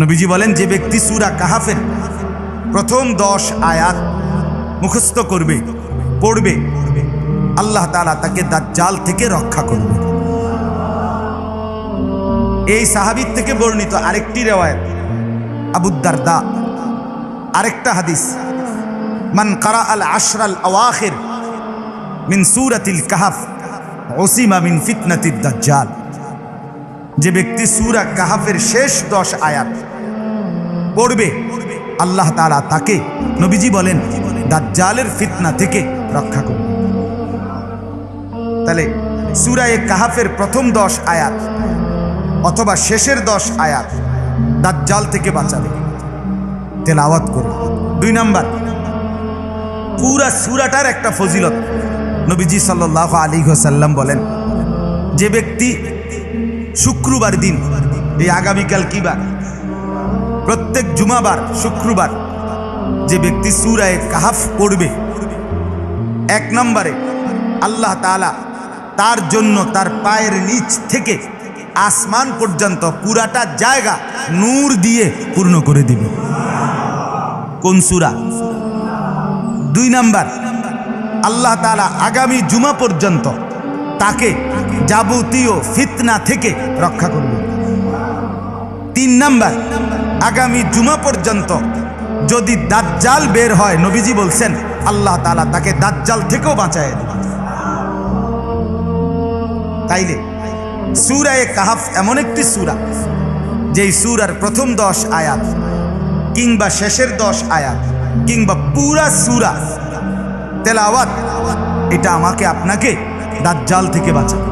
নবীজি বলেন, যে ব্যক্তি সূরা কাহাফের প্রথম 10 আয়াত মুখস্থ করবে, পড়বে, আল্লাহ তাআলা তাকে দাজ্জাল থেকে রক্ষা করবে। এই সাহাবীর থেকে বর্ণিত আরেকটি রিওয়ায়াত, আবু দারদা, আরেকটা হাদিস, মান কারা আল আশরাল আওয়াখির মিন সূরাতিল কাহাফ উসিমা মিন ফিতনাতিদ দাজ্জাল। যে ব্যক্তি সূরা কাহাফের শেষ 10 আয়াত পড়বে, আল্লাহ তাআলা তাকে, নবীজি বলেন, দাজ্জালের ফিতনা থেকে রক্ষা করবে। তাহলে সূরা কাহাফের প্রথম 10 আয়াত অথবা শেষের 10 আয়াত দাজ্জাল থেকে বাঁচাবে, তেলাওয়াত করবে। 2 নাম্বার, পুরা সূরাটার একটা ফজিলত। নবীজি সাল্লাল্লাহু আলাইহি ওয়াসাল্লাম বলেন, যে ব্যক্তি শুক্রবার দিন, এই আগামীকাল কি বার? প্রত্যেক জুমাবার শুক্রবার যে ব্যক্তি সূরা কাহাফ পড়বে, 1 নম্বরে আল্লাহ তাআলা তার জন্য তার পায়ের নিচ থেকে আসমান পর্যন্ত পুরাটা জায়গা নূর দিয়ে পূর্ণ করে দিবে। কোন সূরা? 2 নাম্বার, আল্লাহ তাআলা আগামী জুমা পর্যন্ত তাকে যাবতীয় ফিতনা থেকে রক্ষা করবে। 3 নাম্বার, আগামী জুমা পর্যন্ত যদি দাজ্জাল বের হয়, নবীজি বলছেন, আল্লাহ তাআলা তাকে দাজ্জাল থেকেও বাঁচায় দেবে। তাইলে সূরা কাহাফ এমন একটি সূরা, যেই সূরার প্রথম 10 আয়াত কিংবা শেষের 10 আয়াত কিংবা পুরা সূরা তেলাওয়াত, এটা আমাকে আপনাকে দাজ্জাল থেকে বাঁচাবে।